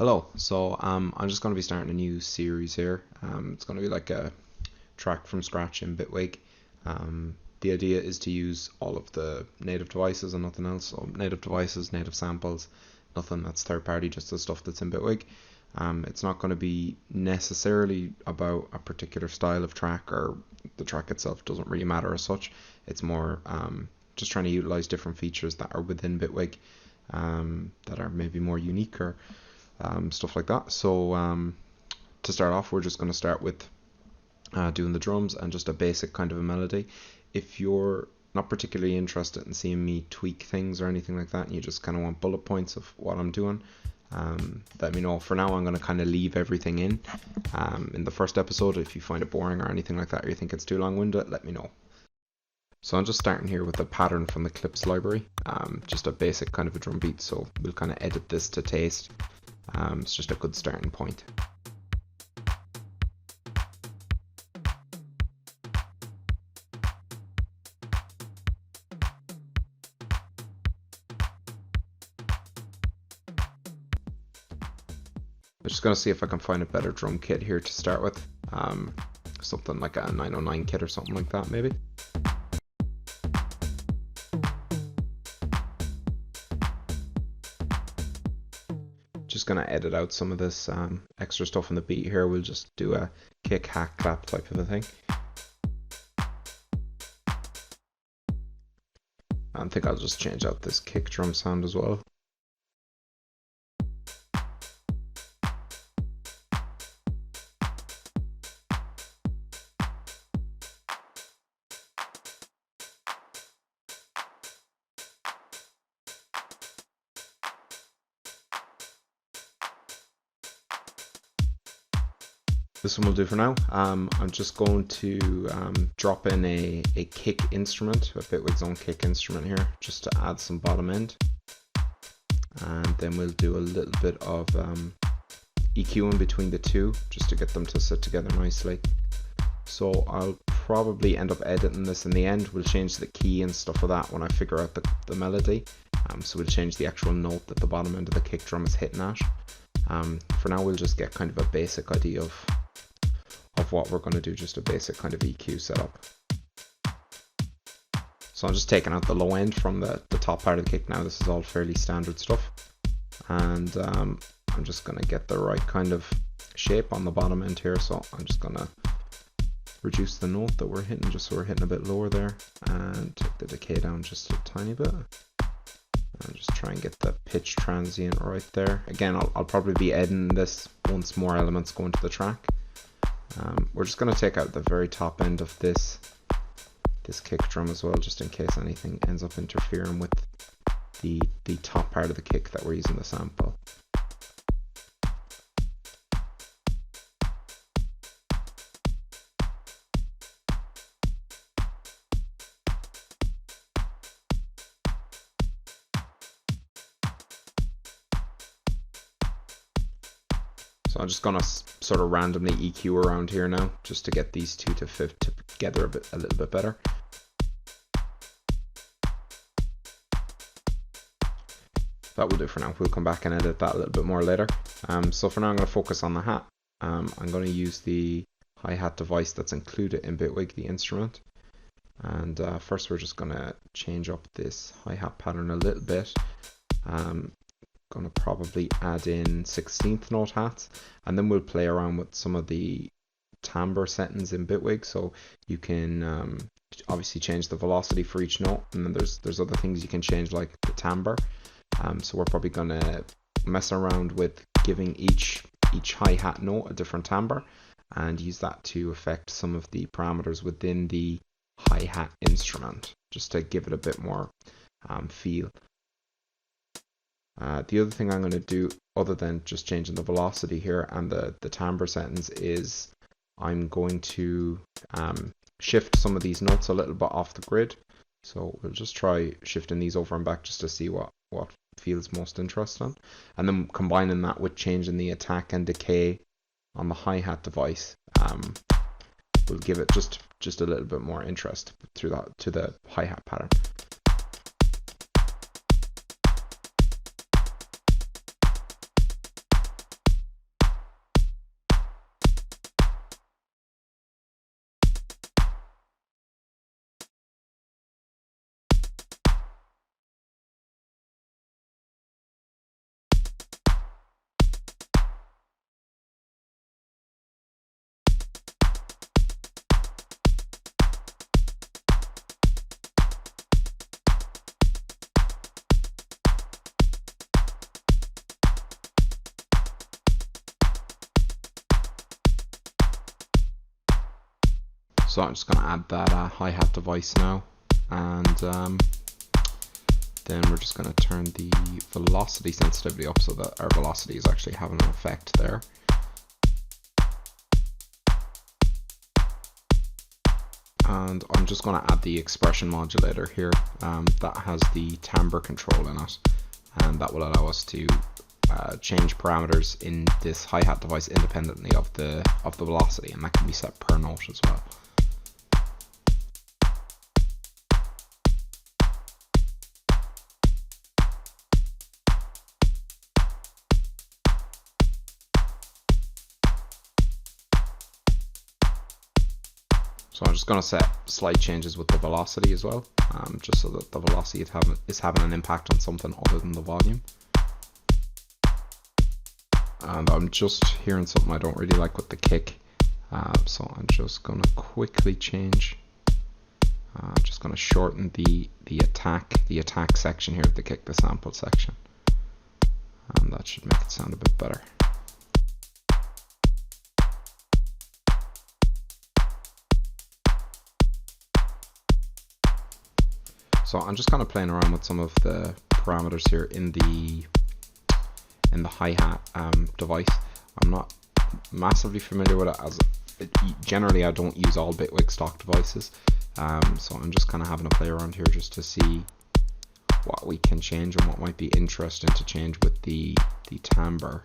Hello, so I'm just going to be starting a new series here. It's going to be like a track from scratch in Bitwig. The idea is to use all of the native devices and nothing else. So native devices, native samples, nothing that's third party, just the stuff that's in Bitwig. It's not going to be necessarily about a particular style of track, or the track itself doesn't really matter as such. It's more just trying to utilize different features that are within Bitwig that are maybe more unique or stuff like that. So to start off, we're just going to start with doing the drums and just a basic kind of a melody. If you're not particularly interested in seeing me tweak things or anything like that, and you just kind of want bullet points of what I'm doing, let me know. For now, I'm going to kind of leave everything in the first episode. If you find it boring or anything like that, or you think it's too long-winded, let me know. So I'm just starting here with a pattern from the clips library, just a basic kind of a drum beat. So we'll kind of edit this to taste. It's just a good starting point. I'm just going to see if I can find a better drum kit here to start with. Something like a 909 kit or something like that, maybe. Just going to edit out some of this extra stuff in the beat here. We'll just do a kick, hack, clap type of a thing. I think I'll just change out this kick drum sound as well. This one will do for now. I'm just going to drop in a kick instrument, a Bitwig's own kick instrument here, just to add some bottom end. And then we'll do a little bit of EQ in between the two, just to get them to sit together nicely. So I'll probably end up editing this in the end. We'll change the key and stuff like that when I figure out the melody. So we'll change the actual note that the bottom end of the kick drum is hitting at. For now, we'll just get kind of a basic idea of what we're going to do, just a basic kind of EQ setup. So I'm just taking out the low end from the top part of the kick now. This is all fairly standard stuff. And I'm just going to get the right kind of shape on the bottom end here. So I'm just going to reduce the note that we're hitting, just so we're hitting a bit lower there, and take the decay down just a tiny bit. And just try and get the pitch transient right there. Again, I'll probably be editing this once more elements go into the track. We're just going to take out the very top end of this kick drum as well, just in case anything ends up interfering with the top part of the kick that we're using the sample. So I'm just going to sort of randomly EQ around here now, just to get these two to fit together a little bit better. That will do for now. We'll come back and edit that a little bit more later. So for now, I'm going to focus on the hat. I'm going to use the hi-hat device that's included in Bitwig, the instrument. And first, we're just going to change up this hi-hat pattern a little bit. Going to probably add in 16th note hats, and then we'll play around with some of the timbre settings in Bitwig. So you can obviously change the velocity for each note, and then there's other things you can change, like the timbre. So we're probably going to mess around with giving each hi-hat note a different timbre, and use that to affect some of the parameters within the hi-hat instrument, just to give it a bit more feel. The other thing I'm going to do, other than just changing the velocity here and the timbre settings, is I'm going to shift some of these notes a little bit off the grid. So we'll just try shifting these over and back just to see what feels most interesting. And then combining that with changing the attack and decay on the hi-hat device will give it just a little bit more interest through that to the hi-hat pattern. So I'm just going to add that hi-hat device now, and then we're just going to turn the velocity sensitivity up so that our velocity is actually having an effect there. And I'm just going to add the expression modulator here that has the timbre control in it, and that will allow us to change parameters in this hi-hat device independently of the velocity, and that can be set per note as well. So I'm just going to set slight changes with the velocity as well, just so that the velocity is having an impact on something other than the volume. And I'm just hearing something I don't really like with the kick, so I'm just going to quickly change. I'm just going to shorten the attack section here of the kick, the sample section, and that should make it sound a bit better. So I'm just kind of playing around with some of the parameters here in the hi-hat device. I'm not massively familiar with it, as generally I don't use all Bitwig stock devices. So I'm just kind of having a play around here just to see what we can change and what might be interesting to change with the timbre.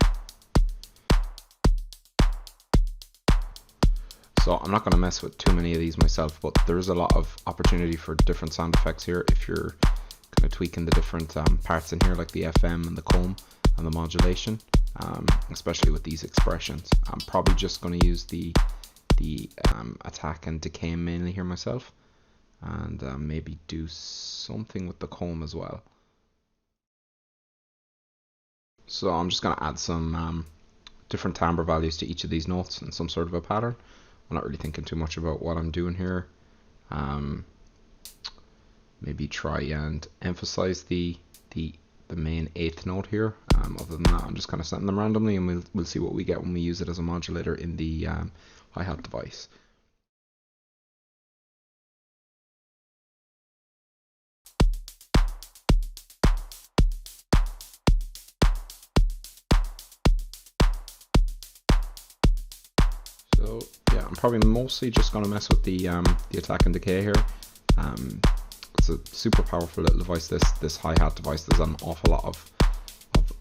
So I'm not going to mess with too many of these myself, but there's a lot of opportunity for different sound effects here if you're kind of tweaking the different parts in here, like the FM and the comb and the modulation, especially with these expressions. I'm probably just going to use the attack and decay mainly here myself, and maybe do something with the comb as well. So I'm just going to add some different timbre values to each of these notes in some sort of a pattern. I'm not really thinking too much about what I'm doing here. Maybe try and emphasize the main 8th note here. Other than that, I'm just kind of setting them randomly, and we'll see what we get when we use it as a modulator in the hi-hat device. So yeah, I'm probably mostly just going to mess with the attack and decay here. It's a super powerful little device, this hi-hat device. There's an awful lot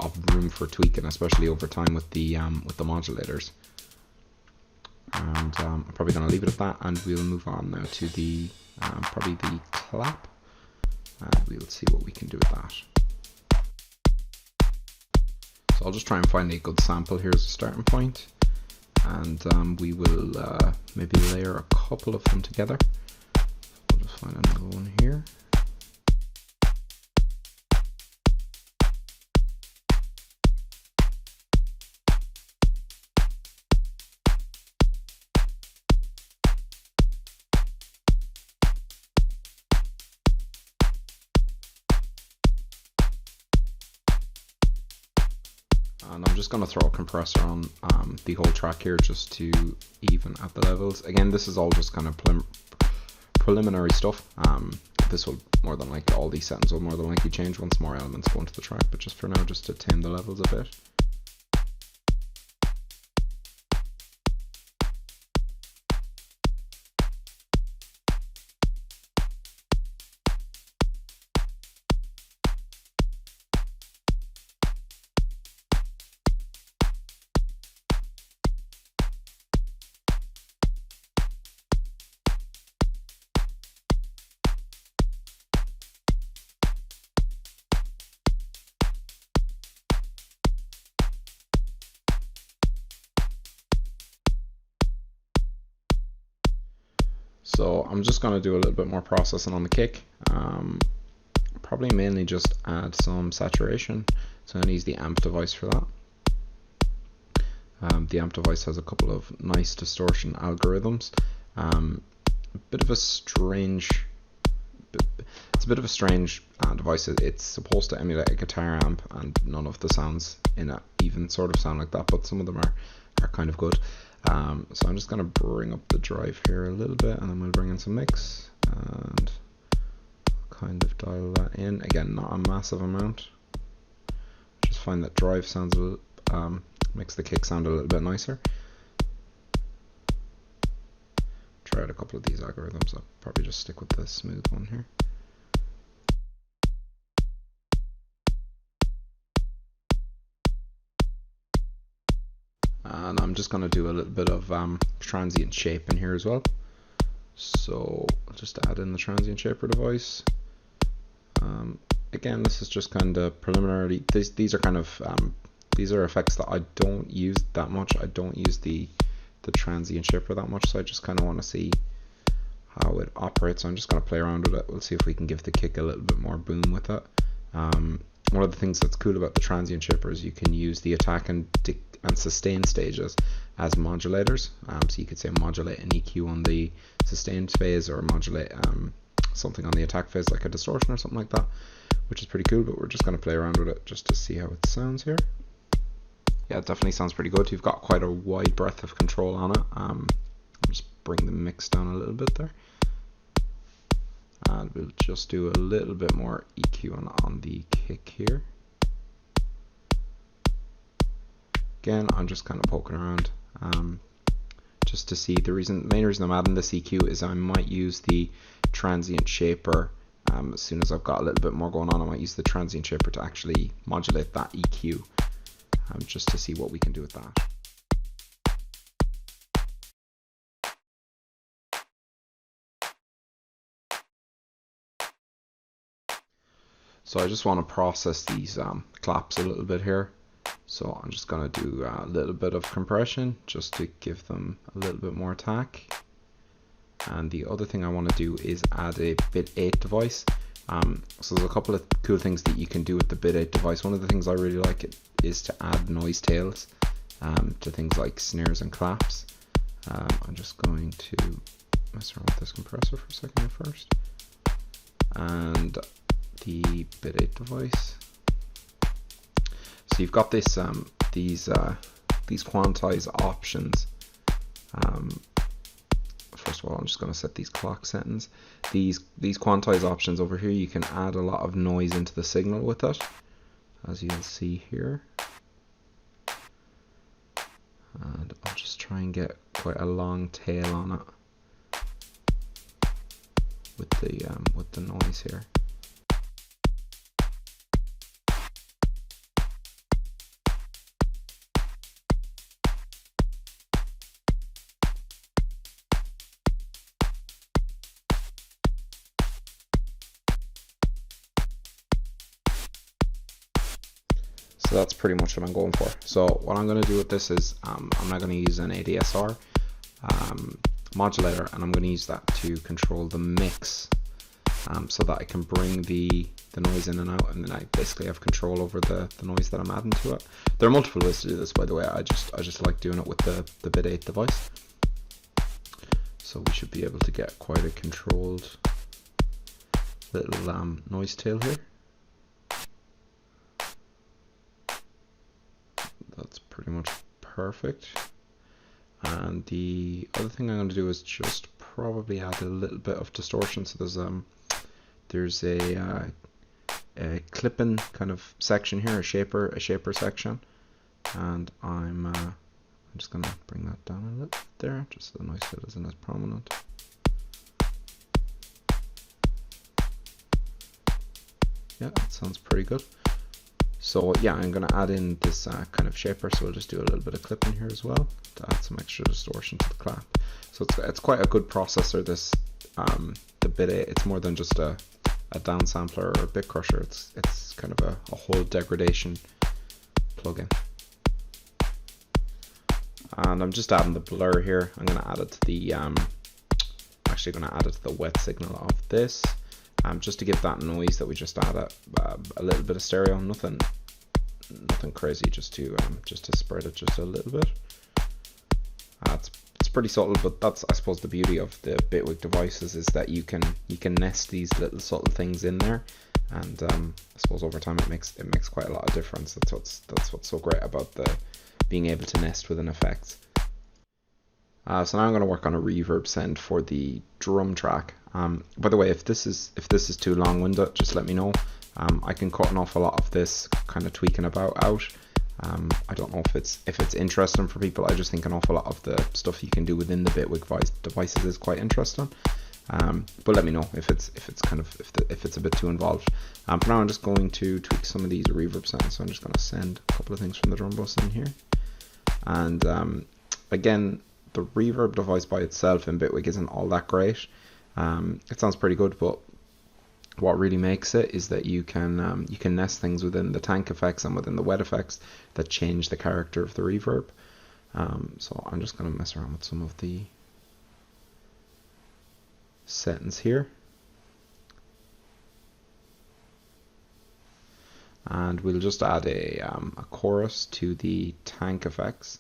of room for tweaking, especially over time with the modulators. And I'm probably going to leave it at that, and we'll move on now to the probably the clap, and we'll see what we can do with that. So I'll just try and find a good sample here as a starting point, and we will maybe layer a couple of them together. I'll just find another one here. And I'm just going to throw a compressor on the whole track here just to even out the levels. Again, this is all just kind of preliminary stuff. This will more than likely, all these settings will more than likely change once more elements go into the track, but just for now, just to tame the levels a bit. So I'm just going to do a little bit more processing on the kick. Probably mainly just add some saturation. So I'm going to use the amp device for that. The amp device has a couple of nice distortion algorithms. It's a bit of a strange device. It's supposed to emulate a guitar amp, and none of the sounds in it even sort of sound like that, but some of them are kind of good. So I'm just going to bring up the drive here a little bit, and then we'll bring in some mix and kind of dial that in. Again, not a massive amount. Just find that drive sounds a little, makes the kick sound a little bit nicer. Try out a couple of these algorithms. I'll probably just stick with the smooth one here. And I'm just going to do a little bit of transient shape in here as well. So I'll just add in the transient shaper device. Again, this is just kind of preliminary. These are kind of these are effects that I don't use that much. I don't use the transient shaper that much, so I just kind of want to see how it operates. So I'm just going to play around with it. We'll see if we can give the kick a little bit more boom with it. One of the things that's cool about the transient shaper is you can use the attack and sustain stages as modulators. So you could say modulate an EQ on the sustained phase, or modulate something on the attack phase, like a distortion or something like that, which is pretty cool. But we're just going to play around with it just to see how it sounds here. Yeah, it definitely sounds pretty good. You've got quite a wide breadth of control on it. I'll just bring the mix down a little bit there. And we'll just do a little bit more EQ on the kick here. Again, I'm just kind of poking around just to see. The main reason I'm adding this EQ is I might use the transient shaper as soon as I've got a little bit more going on. I might use the transient shaper to actually modulate that EQ, just to see what we can do with that. So I just want to process these claps a little bit here. So I'm just going to do a little bit of compression just to give them a little bit more attack. And the other thing I want to do is add a bit 8 device. So there's a couple of cool things that you can do with the bit 8 device. One of the things I really like is to add noise tails to things like snares and claps. I'm just going to mess around with this compressor for a second first. And the bit 8 device. So you've got this these quantize options. First of all, I'm just going to set these clock settings. These quantize options over here, you can add a lot of noise into the signal with it, as you'll see here. And I'll just try and get quite a long tail on it with the noise here. So that's pretty much what I'm going for. So what I'm going to do with this is I'm not going to use an ADSR modulator, and I'm going to use that to control the mix, so that I can bring the noise in and out, and then I basically have control over the noise that I'm adding to it. There are multiple ways to do this, by the way. I just like doing it with the bit 8 device. So we should be able to get quite a controlled little noise tail here. That's pretty much perfect. And the other thing I'm going to do is just probably add a little bit of distortion. So there's a clipping kind of section here, a shaper section, and I'm just going to bring that down a little bit there, just so the noise fill isn't as prominent. Yeah, that sounds pretty good. So yeah, I'm going to add in this kind of shaper, so we'll just do a little bit of clipping here as well to add some extra distortion to the clap. So it's quite a good processor, this the bit 8. It's more than just a downsampler or a bit crusher. It's kind of a whole degradation plugin. And I'm just adding the blur here. I'm going to add it to the actually going to add it to the wet signal of this. Just to give that noise that we just added a little bit of stereo, nothing crazy, just to spread it just a little bit. It's pretty subtle, but that's, I suppose, the beauty of the Bitwig devices, is that you can nest these little subtle things in there, and I suppose over time it makes quite a lot of difference. That's what's so great about being able to nest within effects. So now I'm going to work on a reverb send for the drum track. By the way, if this is too long-winded, just let me know. I can cut an awful lot of this kind of tweaking about out. I don't know if it's interesting for people. I just think an awful lot of the stuff you can do within the Bitwig devices is quite interesting. But let me know if it's a bit too involved. For now, I'm just going to tweak some of these reverb sounds. So I'm just going to send a couple of things from the drum bus in here. And again, the reverb device by itself in Bitwig isn't all that great. It sounds pretty good, but what really makes it is that you can nest things within the tank effects and within the wet effects that change the character of the reverb. So I'm just going to mess around with some of the settings here. And we'll just add a chorus to the tank effects.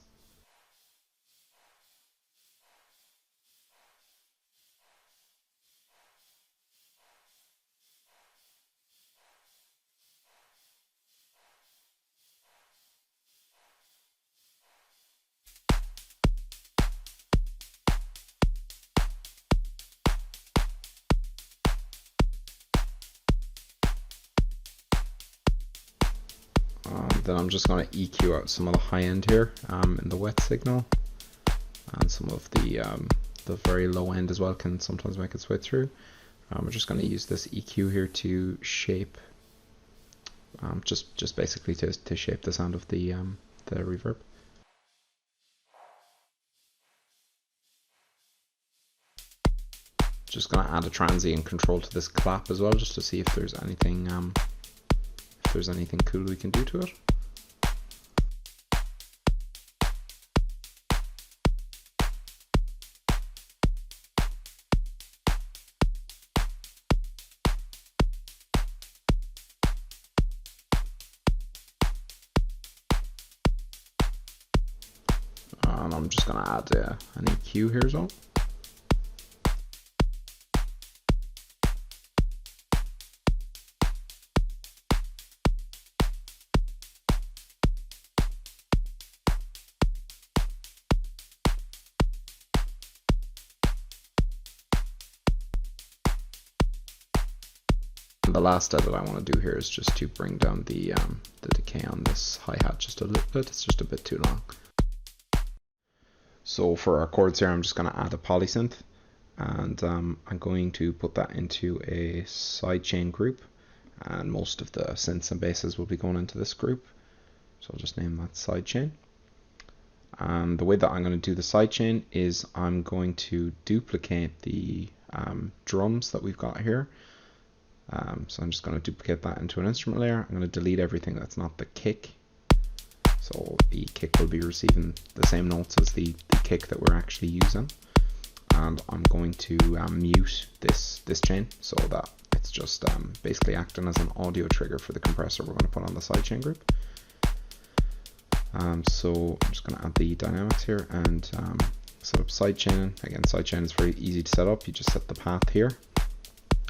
Then I'm just going to EQ out some of the high end here in the wet signal, and some of the very low end as well can sometimes make its way through. We're just going to use this EQ here to shape, just basically to shape the sound of the reverb. Just going to add a transient control to this clap as well, just to see if there's anything cool we can do to it. And I'm just going to add an EQ here as well. And the last edit I want to do here is just to bring down the decay on this hi-hat just a little bit. It's just a bit too long. So for our chords here, I'm just going to add a polysynth, and I'm going to put that into a sidechain group, and most of the synths and basses will be going into this group. So I'll just name that sidechain. And the way that I'm going to do the sidechain is I'm going to duplicate the drums that we've got here. So I'm just going to duplicate that into an instrument layer. I'm going to delete everything that's not the kick. So the kick will be receiving the same notes as the kick that we're actually using. And I'm going to mute this chain so that it's just basically acting as an audio trigger for the compressor we're going to put on the sidechain group. So I'm just going to add the dynamics here and set up sidechain. Again, sidechain is very easy to set up. You just set the path here.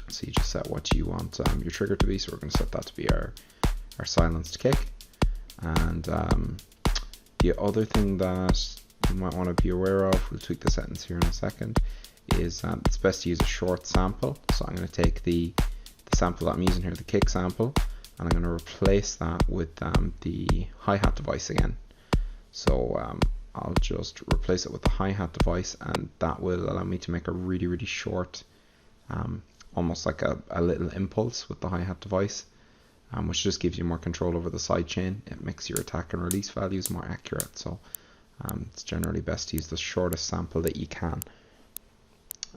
So you just set what you want your trigger to be. So we're going to set that to be our silenced kick. And the other thing that you might want to be aware of, we'll tweak the settings here in a second, is it's best to use a short sample. So I'm going to take the sample that I'm using here, the kick sample, and I'm going to replace that with the hi-hat device again. So I'll just replace it with the hi-hat device, and that will allow me to make a really, really short, almost like a little impulse with the hi-hat device. Which just gives you more control over the sidechain. It makes your attack and release values more accurate. So it's generally best to use the shortest sample that you can.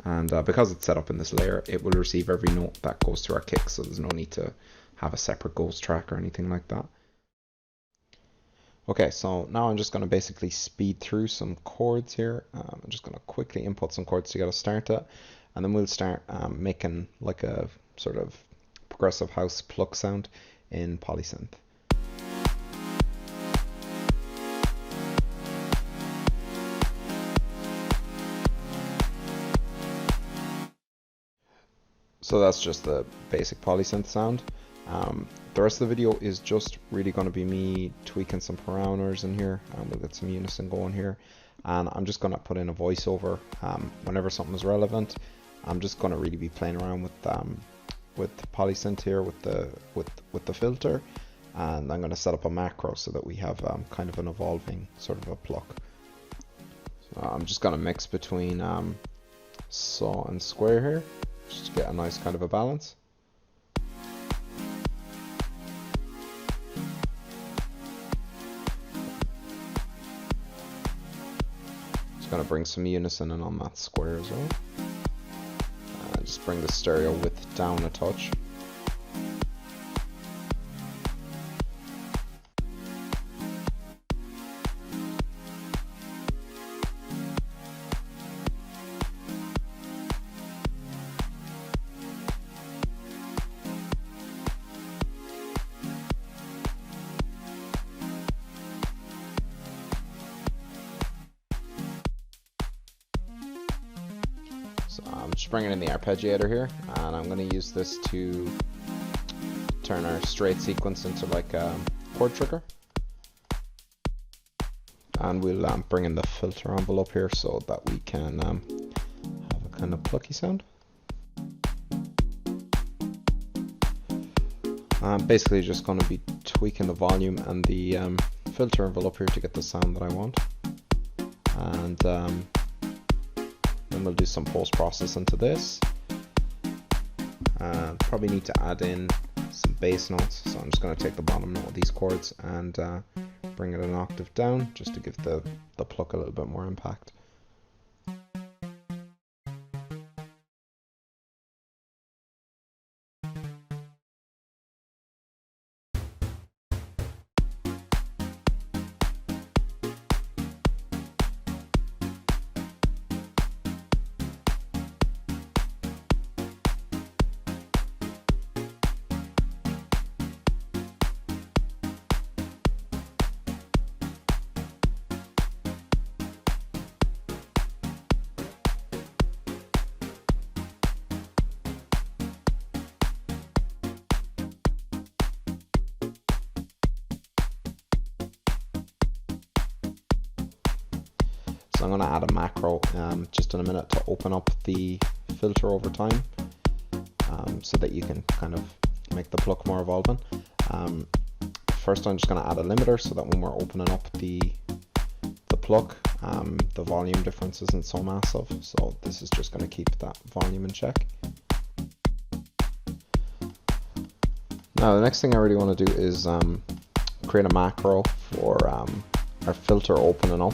And because it's set up in this layer, it will receive every note that goes through our kick. So there's no need to have a separate ghost track or anything like that. Okay, so now I'm just going to basically speed through some chords here. I'm just going to quickly input some chords to get us started. And then we'll start making like a sort of progressive house pluck sound in polysynth. So that's just the basic polysynth sound. The rest of the video is just really going to be me tweaking some parameters in here. We'll get some unison going here. and I'm just going to put in a voiceover whenever something is relevant. I'm just going to really be playing around with polysynth here with the filter, and I'm going to set up a macro so that we have kind of an evolving sort of a pluck. So I'm just going to mix between saw and square here just to get a nice kind of a balance. Just going to bring some unison in on that square as well. Just bring the stereo width down a touch. So I'm just bringing in the Arpeggiator here, and I'm going to use this to turn our straight sequence into like a chord trigger. And we'll bring in the filter envelope here so that we can have a kind of plucky sound. Basically just going to be tweaking the volume and the filter envelope here to get the sound that I want. And then we'll do some post-processing to this. Probably need to add in some bass notes, so I'm just going to take the bottom note of these chords and bring it an octave down just to give the pluck a little bit more impact. So I'm going to add a macro just in a minute to open up the filter over time, so that you can kind of make the pluck more evolving. First I'm just going to add a limiter so that when we're opening up the pluck, the volume difference isn't so massive, so this is just going to keep that volume in check. Now the next thing I really want to do is create a macro for our filter opening up,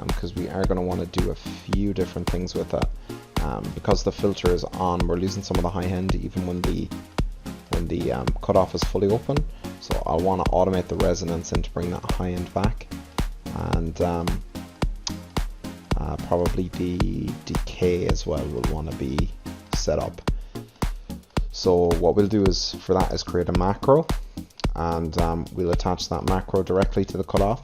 because we are going to want to do a few different things with that. Because the filter is on, we're losing some of the high end even when the cutoff is fully open, so I'll want to automate the resonance and to bring that high end back, and probably the decay as well will want to be set up. So what we'll do is for that is create a macro, and we'll attach that macro directly to the cutoff.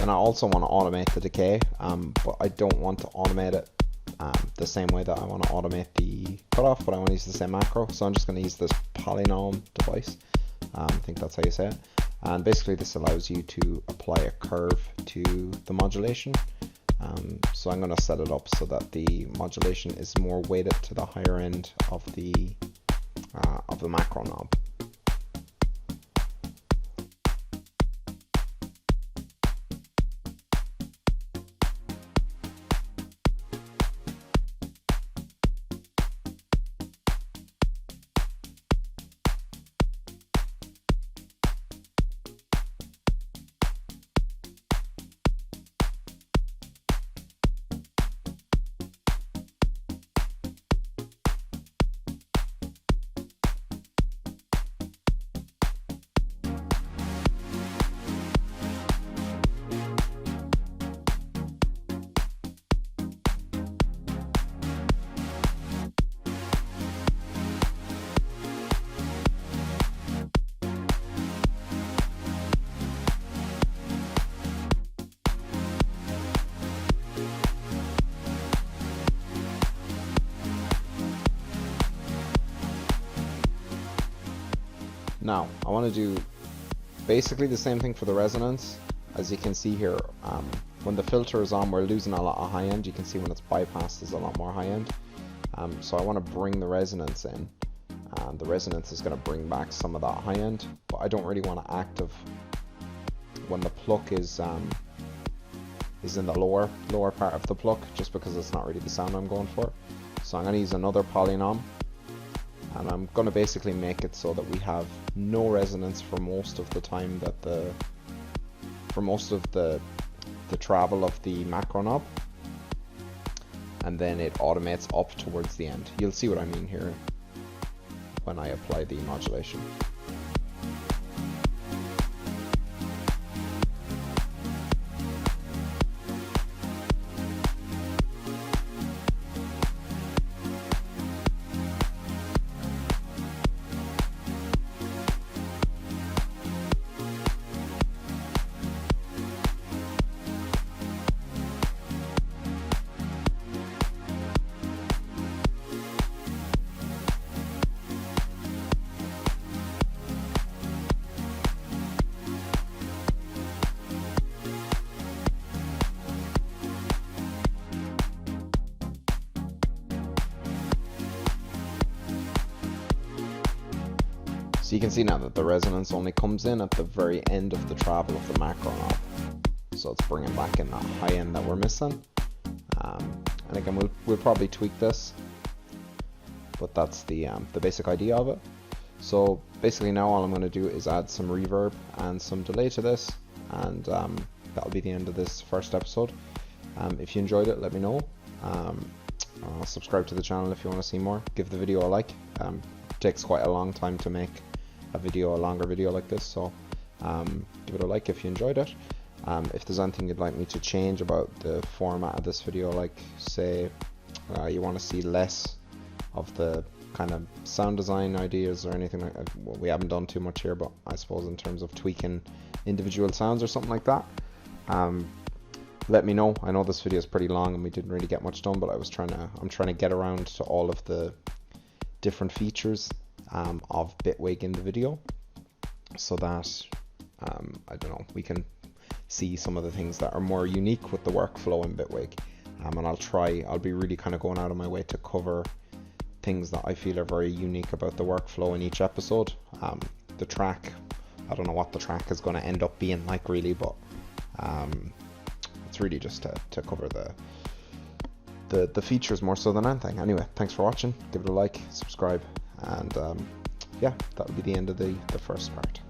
And I also want to automate the decay, but I don't want to automate it the same way that I want to automate the cutoff, but I want to use the same macro. So I'm just going to use this polynom device. I think that's how you say it. And basically this allows you to apply a curve to the modulation. So I'm going to set it up so that the modulation is more weighted to the higher end of the macro knob. Now, I want to do basically the same thing for the resonance. As you can see here, when the filter is on, we're losing a lot of high end. You can see when it's bypassed, there's a lot more high end. So I want to bring the resonance in, and the resonance is going to bring back some of that high end, but I don't really want to active when the pluck is in the lower part of the pluck, just because it's not really the sound I'm going for. So I'm going to use another polynom, and I'm going to basically make it so that we have no resonance for most of the time, that the travel of the macro knob, and then it automates up towards the end. You'll see what I mean here when I apply the modulation. So you can see now that the resonance only comes in at the very end of the travel of the macro knob. So it's bringing back in that high end that we're missing. And again, we'll probably tweak this, but that's the basic idea of it. So basically now all I'm going to do is add some reverb and some delay to this, and that'll be the end of this first episode. If you enjoyed it, let me know. Subscribe to the channel if you want to see more. Give the video a like. It takes quite a long time to make a longer video like this, so give it a like if you enjoyed it. If there's anything you'd like me to change about the format of this video, like say you want to see less of the kind of sound design ideas or anything like that, well, we haven't done too much here, but I suppose in terms of tweaking individual sounds or something like that, let me know. I know this video is pretty long and we didn't really get much done, but I'm trying to get around to all of the different features of Bitwig in the video, so that I don't know, we can see some of the things that are more unique with the workflow in Bitwig, and I'll be really kind of going out of my way to cover things that I feel are very unique about the workflow in each episode. The track, I don't know what the track is going to end up being like really, but it's really just to cover the features more so than anything. Anyway, thanks for watching. Give it a like, subscribe, and yeah, that'll be the end of the first part.